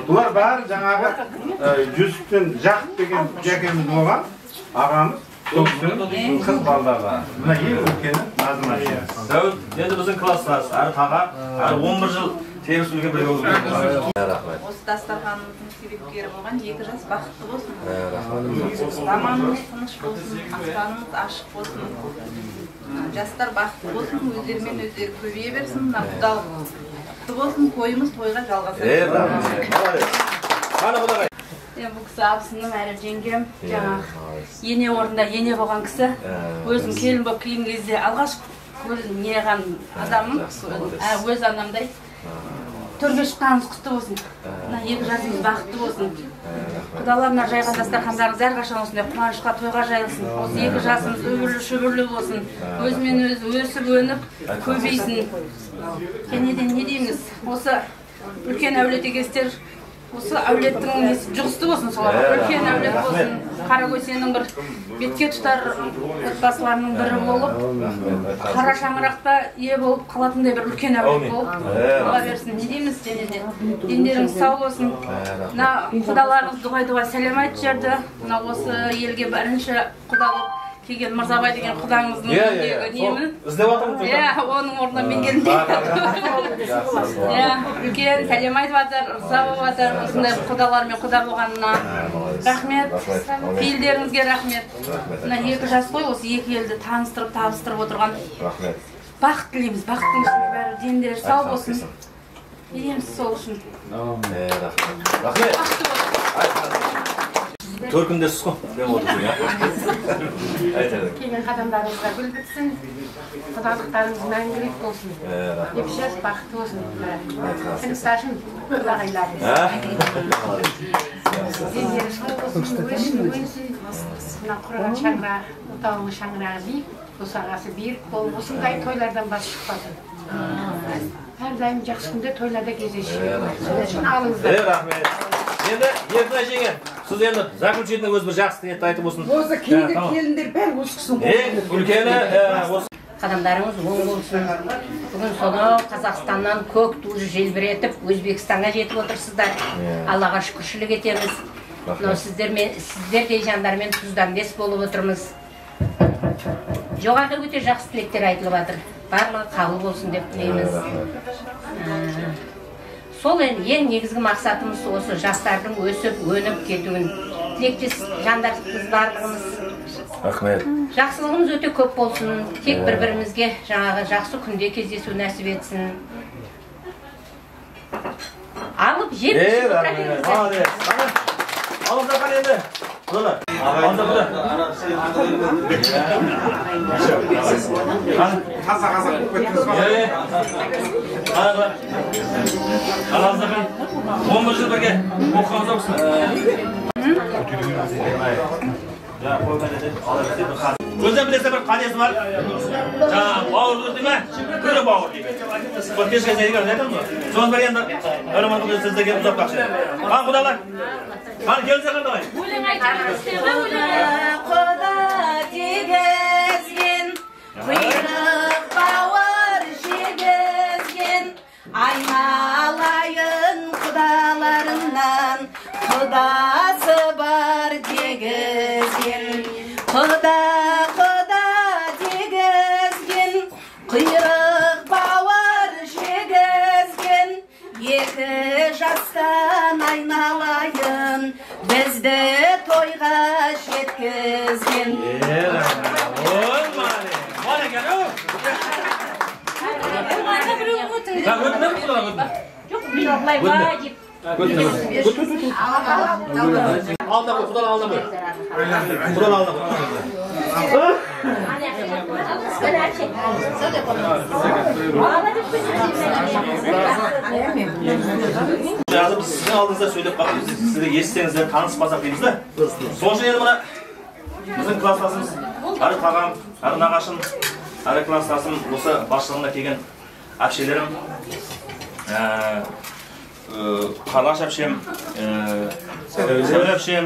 Bular bari жаңағы Yusuf'tan Jaqib degan jakamiz bo'lgan ağamız. Doktorun kız balları. Buna eng ulkeni Nazım Abshem. Davut, endi bizning klasslar, ari taqa, ari 11 yil terisi ulkan birga bo'lib Rahmat. Осы дастарханымыздың себепкері болған 2 жас бақытты болсын. Заманымыз тыныш болсын, аспанымыз ашық болсын. Жастар бақытты болсын, өздерімен өздері көбейе берсін. Құдалық құтты болсын, тойымыз тойға жалғаса берсін. Бұл кісі абысыным, әрі жеңгем, ене орында ене болған кісі. Өзім келін болып келген кезде алғаш көзін неған адамым, өз анамдай. Төрге шыққаныңыз құтты болсын. 2 жасыңыз бақытты болсын. Құдаларына жайған дастархандарыңыз әрқашан осындай қуанышқа, тойға жайылсын. Осы 2 жасымыз өбірлі-шүбірлі болсын. Өзімен өзі өсіп өніп, көбейсін. Кенеден не дейміз? Осы үлкен әулет егестер, осы әулеттің жұғысты болсын солар. Үлкен әулет болсын. Қаракөсенің бір бетке тұтар отбасыларының бірі болып, қара шаңырақта ие болып қалатындай бір үлкен әулет болып бола берсін. Не дейміз және де? Дендеріңіз сау болсын. Құдаларыңыз дұғай-дұғай сәлем айтып жерді. Осы елге бірінші құдалық келген Мырзабай деген құдаңыздың немін? Іздеп атырмын. Оның орнына мен келдім. Үлкен сәлем айтып атыр, ырза болып атыр. Осындай құдалармен құда болғанына рахмет. Пейілдеріңізге рахмет. 2 жас қой, осы 2 елді таныстырып, табыстырып отырған. Бақыт тілейміз, бақыттың ішінде бәрі дендері сау болсын. Береміз сол үшін. Рахмет. Төркіндесіз қой, мен отырсың, я? Келген қадамдарыңызға гүл бітсін, құдалықтарыңыз мәңгілік болсын. 2 жас бақытты болсын. Сіңісташын құдағайларыңыз. Дендері сау болсын, өсін. Мына құрған шаңырақ, отауының шаңырағы биік, босағасы берік болып, осындай тойлардан бас шықпады. Әрдайым жақсы күнде тойларда кездесіп. Сол үшін алыңыздар. Рахмет. Енді Еркінай жеңе, сіз енді заключительный өз бір жақсы ниетті айтып болсын. Осы келіндер бәрі осы кісінің үлкені осы. Қадамдарыңыз оң болсын. Бүгін сонау Қазақстаннан көк туды желбіретіп, Өзбекстанға жетіп отырсыздар. Аллаға шүкіршілік етеміз. Сіздердей жандармен тұздамбес болып отырмыз. Жоғарғы өте жақсы тілектер айтылып жатыр. Барлығы қабыл болсын деп тілейміз. Сол ең негізгі мақсатымыз осы жастардың өсіп, өніп кетуін. Тілектес жандар қызбарлығымыз. Рахмет. Жақсылығымыз өте көп болсын. Тек бір-бірімізге жаңағы жақсы күнде кездесу нәсіп етсін. Алып жеп Алыңыздар қане енді. Бұлар. Алыңыздар бұлар. Қазақ болып кеттіңіз ба? Алыңыздар қане. 11 жыл бірге оқығаныз оқсын. Өзен білесің бір қадесі бар. Жаңа бауыр көрді ме? Көрі бауыр дейді. Бұл кешке зейдігер дедім ғой. Соны бір енді ұрыман құды сіздерге ұзап бақшы. Қан құдалар. Қан келіңіздер қандалай. Құда тегізген, құйрық бауыр жегізген, айналайын құдаларымнан, құдасы бар дегізген. Құда дегізген, құйрық бауыр жегізген, 2 жастан айналайын, бізді тойға жеткізген. Жоқ, мен олай ва деп Alda koy, Kudalı alda koy. Kudalı alda koy. Yazı biz sizin aldığınızda söyleyip bakıyoruz. Siz de yeseniz de tanışmasak deyimiz de. Sonuçta енді bana bizim klasstasımız әрі тағам, әрі нағашым, әрі класстасым осы басшылығына келген әпшелерім, Қарлаш әпшем, Сәуір әпшем,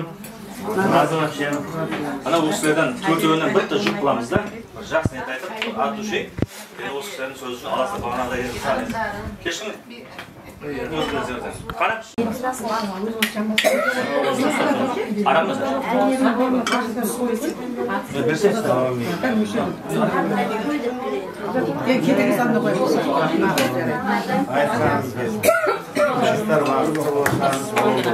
Назым әпшем. Ана осы кісілерден төртеуінен бірді жұп қыламыз да. Жақсы ниет айтып, ат души. Осы кісілердің сөз үшін аласы бағанағыда ерді сағыз. Кешкін өзіңіздер өтіңіз. Қана? Арамыз әші? Берсеңіз. Кетегі санды қойыңыз. Айтқаныңыз келсін. Жастар бағыты болғаныңыз болды.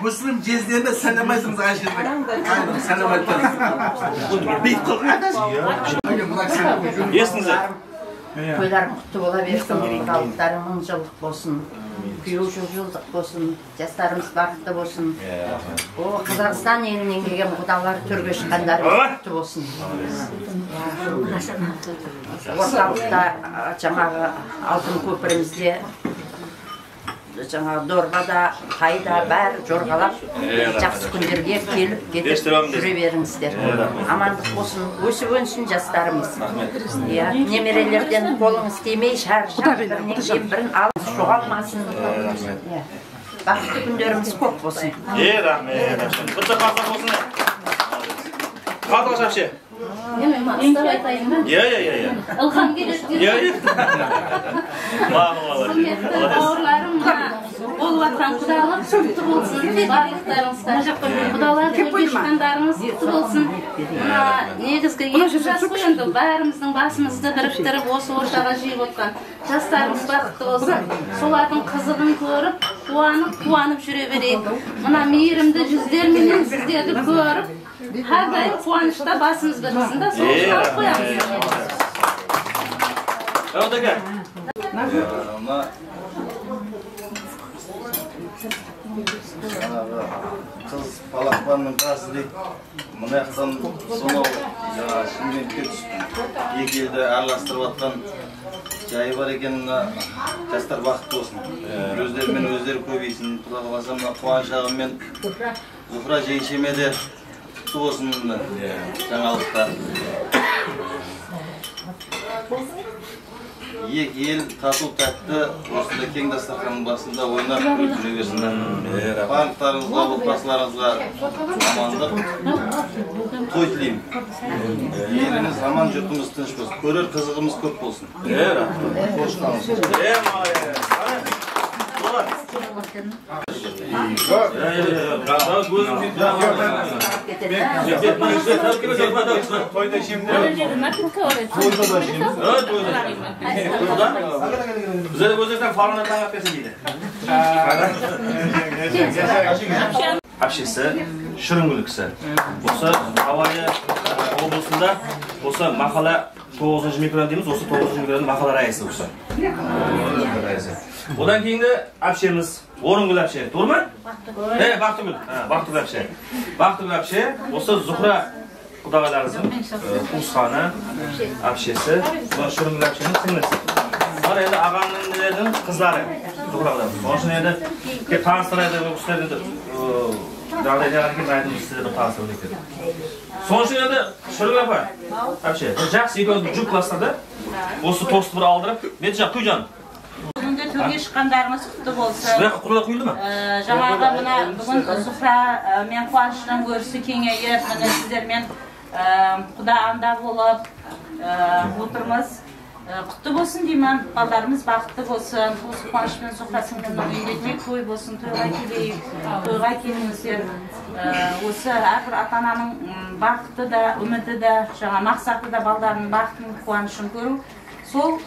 Müslüm cezlerinde sanamaysınız Ayşe'de. Sanamaysınız. Есіңіздер? Toylarım kutlu ola versin, balıklarım mıncılık olsun, kuyuculuq olsun, жастарымыз бақытты болсын. O Қазақстан елінен келген құдалар төрге шыққандары бақытты болсын. Орталықта жаңағы алтын көпірімізде жаңағы дорбада, қайда бәрі жорғалап, жақсы күндерге келіп кетіп жүре беріңіздер. Амандық болсын, өсіп өнсін жастарымыз. Немерелерден қолыңыз тимей, бірін алып жоғалмасын. Бақытты күндеріміз көп болсын. Рахмет, әпшем. Бірді қартақ болсын. Қартақ әпше. Еңкеп айтайын ба? Ылғам келеді. Бауырларым болып атқан құдалық құтты болсын. Барлықтарыңызға құдалар көрге шыққандарыңыз құтты болсын. Негізгі екі жас қой енді бәріміздің басымызды біріктіріп осы ортаға жиып отқан жастарымыз бақытты болсын. Солардың қызығын көріп, қуанып жүре берейік. Мына мейірімді жүздерменен сіздерді көріп, әрдайым қуанышта басымыз біріміздің да сол шығарып қоямыз. Әудаға. Қыз балақпанның басы дейді. Мына жақтан сонау Шымкентке түсіп, екі елді араластырып жатқан жайы бар екен. Жастар бақытты болсын. Өздерімен өздері көбейсін. Құда қаласа мына қуаныш ағаммен Зухра жеңшеме де құтты болсын жаңалықта. Екі ел тату тәтті осында кең дастарханның басында ойнап жүре берсін. Барлықтарыңызға, отбасыларыңызға амандық, той тілеймін. Еліңіз аман, жұртымыз тыныш болсын. Көрер қызығымыз көп болсын. Қош қалыңыз. Güzel gözlerden farına tanıp versin dedi. Әпшесі, Шырынгүліксі. Осы Havayı облысында, осы мақала 9-cı микродан дейміз, осы 9-cı микродан мақала райысы осы. Одан кейінгі әпшеміз, Орынгүл әпше, doğru mu? Бақтыгүл. Бақтыгүл әпше. Бақтыгүл әпше, осы Зухра құдағаларымыздың туысқаны, әпшесі, Шырынгүл әпшенің сіңлісі. Бар енді ағамның қыздары, Зухрағаларымыз. Onun için енді таныстырайды, өкістерді жағдайдағы екен, айтын сіздерді таныстырып өтеді. Соның үшін енді Шырынгүл апа, әпше, жақсы екеуді жүк кластырды, осы тосты бір алдырып, беті жақ құй жан. Бүгінгі төрге шыққандарыңыз құтты болсын. Бірақ құтыда құйылды ма? Жаңағы мына бүгін Зухра мен қуаныштан көрісі кеңейіп, міне сіздермен құда анда болып отырмыз. Құтты болсын деймін, балдарымыз бақытты болсын. Осы қуаныш мен Зухра сіңлінің үйінде тек той болсын, тойға келейік, тойға келіңіздер. Осы әрбір ата-ананың бақыты да, үміті да, жаңа мақсаты да балдарының бақытын, қуанышын көру. Сол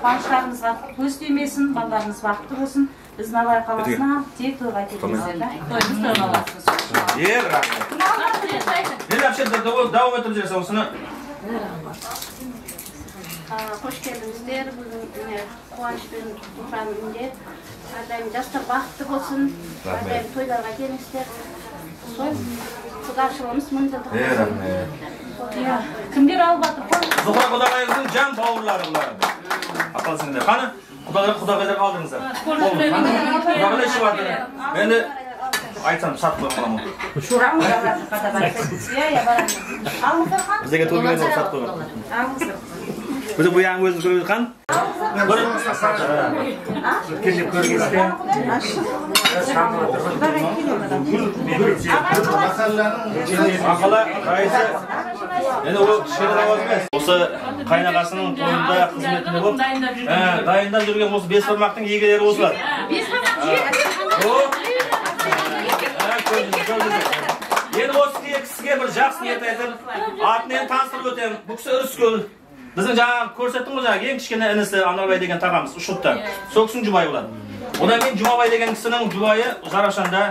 қуаныштарыңызға көз тимесін, балдарыңыз бақытты болсын. Biz Navай қаласына тек тойға кетеміздер да. Тойымыз той қаласыз. Рахмет. Ne yapacağız? Devam ettireceğiz osunu. Hoş geldinizler. Bugün Kuvanç'ın iframinde. Ardayım jastар бақытты болсын. Ардайым тойларға келіңіздер. Сол құдашылығымыз мыңжылдық болсын. Кімдер алып жатыр? Zuhra Kudagay'ımızın can bavurları bunlar. Akılsınlar. Hani Kudagay'lar aldınızlar. Kudagay'lar işi vardı. Ben de aytsam satmam kalamam. Bizdeki to'yga sat qo'ygan. Bizi bu yangi o'zingiz ko'rib qan? Kecha ko'rgizda. Aqala raisi. Endi u kishini ovoz emas. O'sha qaynaqasining to'yida xizmatida bo'lib, dayindab yurgan o'sha besbarmoqning egalari o'slar. Endi o'sha kishisiga bir yaxshi niyat aytib, otni ham tanishtirib o'taman. Bu kishi Irskul. Bizning жаңа ko'rsatdim o'zi, eng kichkina inisi Anvarbay degan tog'amiz Ushutda. So'ksin Juboy bo'ladi. Undan keyin Jumoboy degan kishining Juboyi Zarafshonda,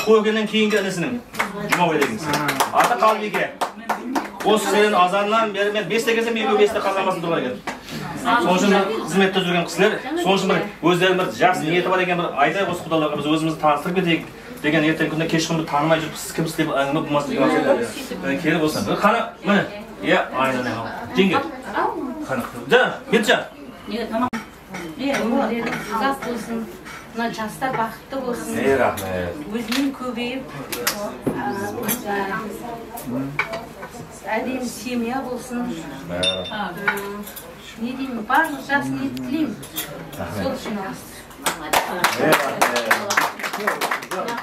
Qo'ygandan keyingi inisining Jumoboy degan kisi. Ota Qalbiga. O'sha sen azandan beri men 5 ta kelsam, men 5 ta qazanmasin turgan ekan. So'shin xizmatda yurgan qizlar, so'shin bir o'zlarining bir yaxshi niyati bor ekan, bir aytay o'z xudolarga biz o'zimizni tanishtirib ketaylik degan ertangi kunda kechqurun tanimay yurib siz kimsiz deb anglab bo'lmaslik uchun kelib bo'lsin. Qani, mana ya aynan ham. Jinga. Qani. Da, ketcha. Жас болсын, мына жастар бақытты болсын. Рахмет. Өзінің көбейіп, әдемі семья болсын. Не деймін, барлық жас ниет тілеймін. Сол үшін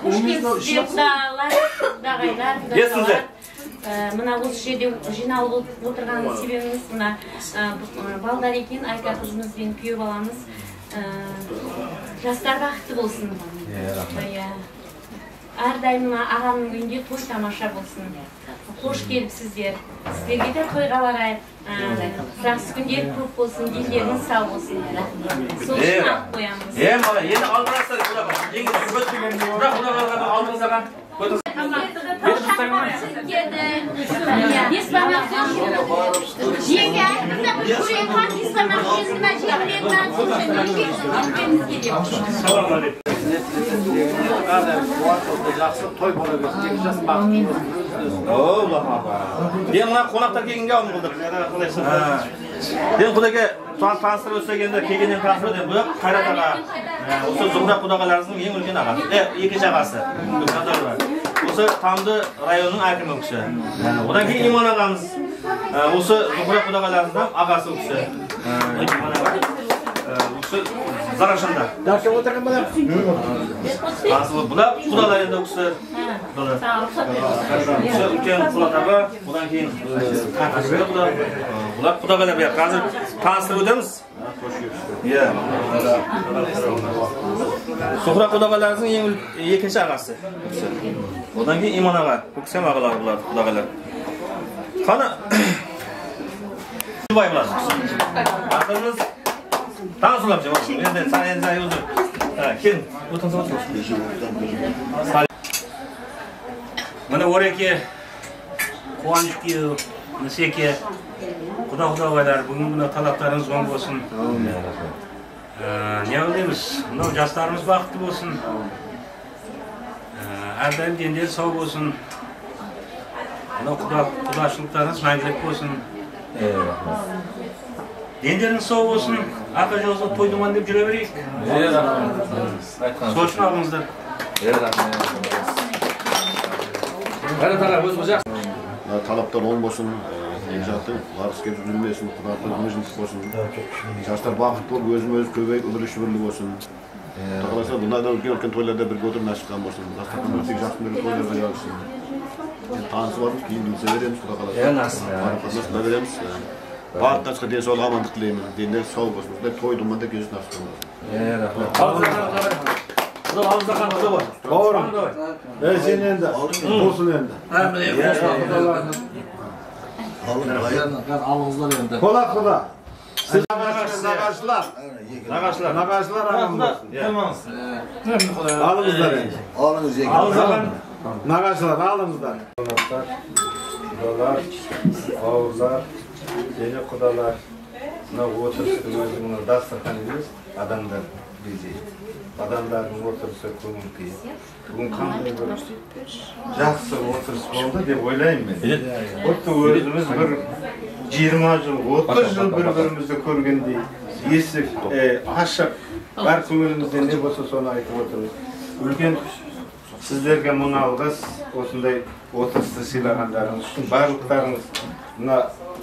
Қош келдіңіздер, құдағайлар, құдағайлар. Мына осы жерде жиналып отырған себебіміз мына балдар екен, Айка қызымыз бен күйеу баламыз. Жастар бақытты болсын. Әрдайым ағамның үйінде той тамаша болсын. Қош келіпсіздер. Сіздерге де тойға барайық. Жақсы күндер көп болсын, дендеріңіз сау болсын. Сол үшін ақ қоямыз. Енді алдырастар құдаға. Құдаға алдыңыздаға. Toy bola bersin. Jас baqt. Ben mına qonaqlar kelganga olib qildim. Ben xudoga tanishtirib o'tganda kelgandan tanishtirib deb bu Qayrat aqa. O'sha Zuhra qudag'alarimizning eng ulkan ag'asi. Ikkinchi ag'asi. O'sha Tamdi rayonining akimi kishi. Undan keyin Imon ag'amiz. O'sha Zuhra qudag'alarimizdan ag'asi kishi. Imon aqa. O'sha Zarafshonda. Darcha o'tirgan bo'lar. Asıl bular xudolar endi o'qisi. Bular. O'sha ulkan xudolarga, bundan keyin qanaqalar bular. Bular xudolar berib, hozir tanishtirib o'tamiz. Ya. Zuhra qudag'alarimizning eng ikkinchi ag'asi. Bundan keyin Imon aqa, ko'ksam ag'alar bular xudolar. Qani Juboy bular. Aqlimiz tanışırlar mı? Endi sen endi o'zi. Keling, o'tirsa o'tirsin. Mana o'raki Quvonchga, Niseka, Xudo-xudolar bugun buni talablaringiz bo'm bo'lsin. Ne deymiz? Mana yoshlarimiz baxtli bo'lsin. Ardayim dendel sog' bo'lsin. Mana xudochiliklarimiz mangilik bo'lsin. Denderiniz sog' bo'lsin. Aka jo'zda to'ydiman deb juraveraylik. So'chni olingizlar. Talaplar olmasın, zaten varız gelip bilmesin, kulaklar müzik olsun. Yaşlar vakit ol, özümüz köpek, öbürüşü birlik olsun. Takılırsa bunlardan ülken toylarda bir götür nasip kalmasın. Zaten müzik yaşlı bir toylarda yarışsın. Tanrısı varmış ki bilse veremiz, kulaklar. Nasıl veremiz. Bağıttan çıkı diye sol amandık dileyim. Dinler sağ olsun. Toydum da gözü nasip olmaz. Burada ağızda kan kuda var. Doğru. Sen endi. Olsun endi. Ağızlar endi. Kola kola. Siz nagaşlar. Nagaşlar aman olsun. Alınızlar yani. Alınız yenge. Nagaşlar alınızlar. Kudalar, avuzlar, yeni kudalar. Buna otursun özünün dasturxan емес, adamlar bezейді. Адамдардың отырысы көңіл күй. Бүгін қандай бір жақсы отырыс болды деп ойлаймын мен. Отты өзіміз бір 20 жыл, 30 жыл бір-бірімізді көргендей есік ашық, бар көңілімізде не болса соны айтып отырмыз. Үлкен сіздерге мың алғыс, осындай отырысты сыйлағандарыңыз үшін барлықтарыңыз мына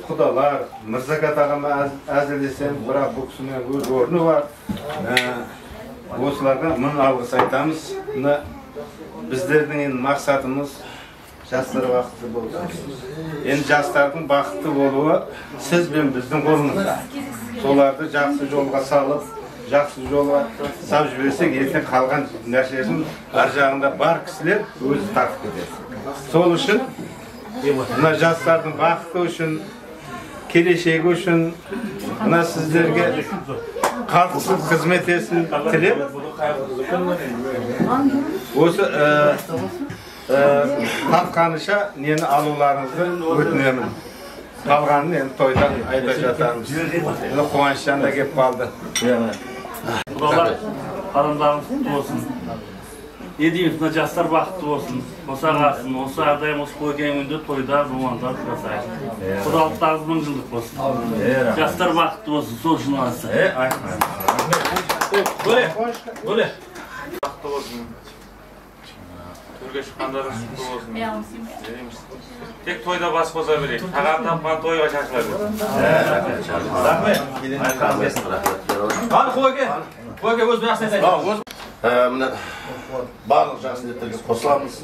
құдалар, Мырзағат ағама әзілдесем, бірақ бұл кісінің өз орны бар. Осыларға мың алғыс айтамыз. Біздердің мақсатымыз жастар бақытты болсын. Енді жастардың бақытты болуы сіз бен біздің қолымызда. Соларды жақсы жолға салып, жақсы жолға сап жіберсек, ертең қалған нәрсесін ар жағында бар кісілер өзі тартып кетеді. Сол үшін мына жастардың бақыты үшін, келешегі үшін мына сіздерге қатысып қызмет етсін тілеп, осы тапқанынша нені алуларыңызды өтінемін. Қалғанын енді тойдан айта жатармыз. Қуаныштан да кеп қалды. Құдалар, адамдарымыз құтты болсын. Едейміз, мына жастар бақытты болсын. Осы ағасын, осы ардайым, осы қойген күнде тойда, жуандар жасайық. Құдалықтарыңыз мың жылдық болсын. Жастар бақытты болсын, сол үшін аласы. Бөле. Бақытты болсын. Төрге шыққандарыңыз құтты болсын. Тек тойда бас қоса берейік. Тағам тапқан тойға шашыла берейік. Қойге өз бақсын етайық. Міне барлық жақсы ниеттерге қосыламыз.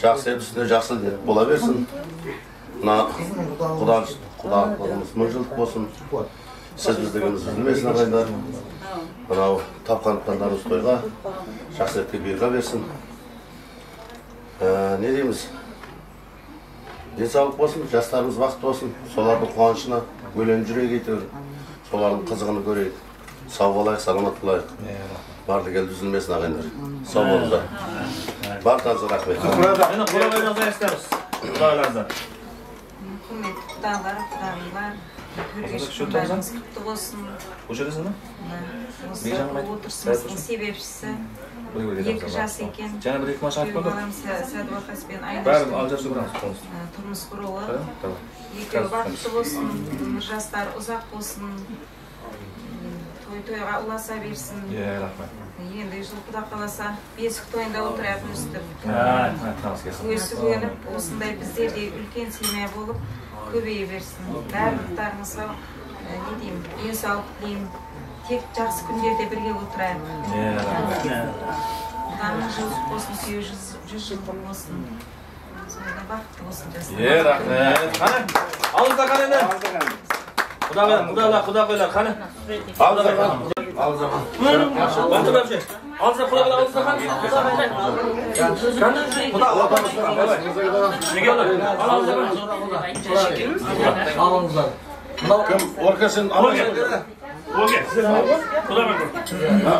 Жақсы ниеттерге жақсы ниет бола берсін. Мына құдалығымыз мың жылдық болсын. Сіз біздігіміз үзілмесін ағайындар. Мынау тапқан-тапқандарымыз тойға жақсы ниетке бұйыра берсін. Не дейміз? Денсаулық болсын, жастарымыз бақытты болсын. Солардың қуанышына өлең жүрек етер. Солардың қызығын көрейік. Сау болайық, саламат болайық. Барды келді үзілмесін ағайындар. Сау болыңыздар. Барлықтарыңызға рахмет. Мені құдаларыңызға естеміз. Құдаларыңыздар. Құрметті құдалар, құдалар, төрге шыққандарыңыз құтты болсын. Бұл жердесің бе? Осы отырысымыздың себепшісі екі жас екен. Жаңа бір екі маша айтып қойдық. Сәдуақаспен тұрмыс құруы. Екеуі бақытты болсын, жастар ұзақ болсын. Тойға ұласа берсін. Енді жыл құда қаласа бесік тойында отырайық өстіп. Өсіп өніп, осындай біздерде үлкен семья болып көбейе берсін. Барлықтарыңызға не деймін, денсаулық тілеймін. Тек жақсы күндерде бірге отырайық. Құданың жылдық болсын, 100 жылдық болсын. Сонда бақытты болсын жастар. Рахмет. Қане? Алыңыздар қане енді? Құдағайлар, қане? Алыңыздар қане? Алыңыздар қане? Бақтыр әпше. Алыңыздар құдағайлар, алыңыздар қане? Қане? Алыңыздар. Кім? Орка сен алыңыздар. Оге. Құдағайлар.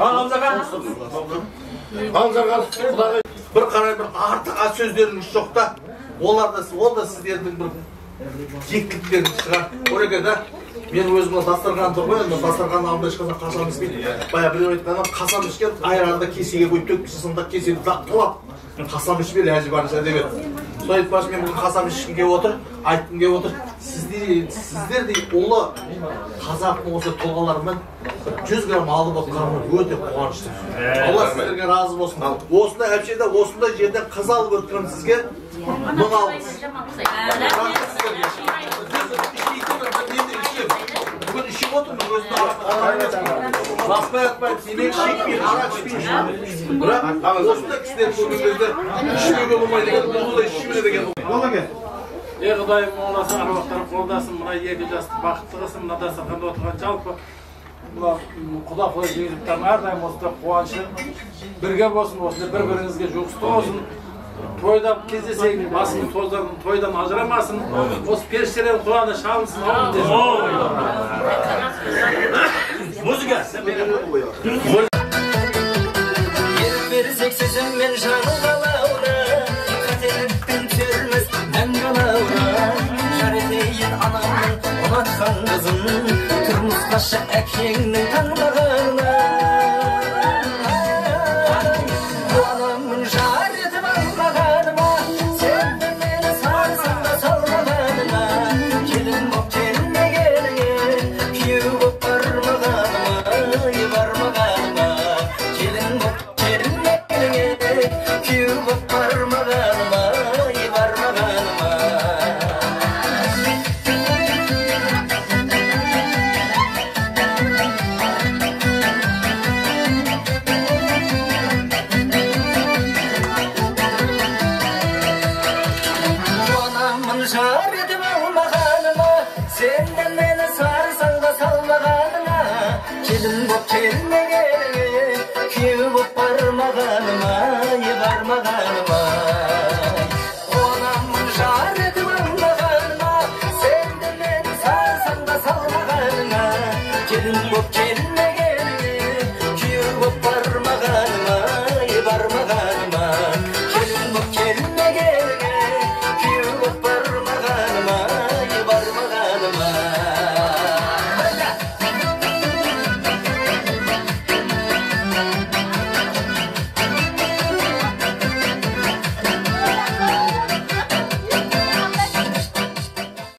Алыңыздар қане? Алыңыздар қане? Бір қарай бір артық сөздеріңіз жоқ та, ол да сіздердің бір жектіліктеріңіз шығар. Ореке да, мен өзіме дастархан тұр ғой, дастархан алдында ешқасан қасам ішпейді. Бая біреу айтқанда қасам ішкен айранда кесеге қойып төккісін да кесені дақтылап қасам ішпейді әжі барынша деп еді. Сол айтпашы мен бүгін қасам ішкім келіп отыр, айтқым келіп отыр. Сіздердей ұлы қазақтың осы тұлғаларымен 100 грамм алып отқаным өте қуанышты. Алла сіздерге разы болсын. Осындай әпшеде, осындай жерден қыз алып өткенім сізге мың алғыс. Бүгін ішіп отырмын өзімді баспай атпай, темек шекпей, арақ ішпей. Бірақ осындай кісілер көрген кезде ішмеуге болмайды екен, бұл да ішіміне деген. Бол екен. Құдайым оңласын, аруақтарым қолдасын, мына екі жасты бақытты қылсын, мына дастарханда отырған жалпы құда жеңілдіктердің әрдайым осында қуанышы бірге болсын, осында бір-біріңізге жұғысты болсын. Toydan кездесек, басын тойдан ажырамасын. Осы періштелер құлағына шалынсын. Музыка. Еріп берсек сезіммен жаның қалауына, қателікпен түсерміз мән қалауына. Жар етейін анамның ұнатқан қызын, тұрмысқа шық әкеңнің таңдағанына. Kelmegene, kuyup barmağanıma, barmağanıma.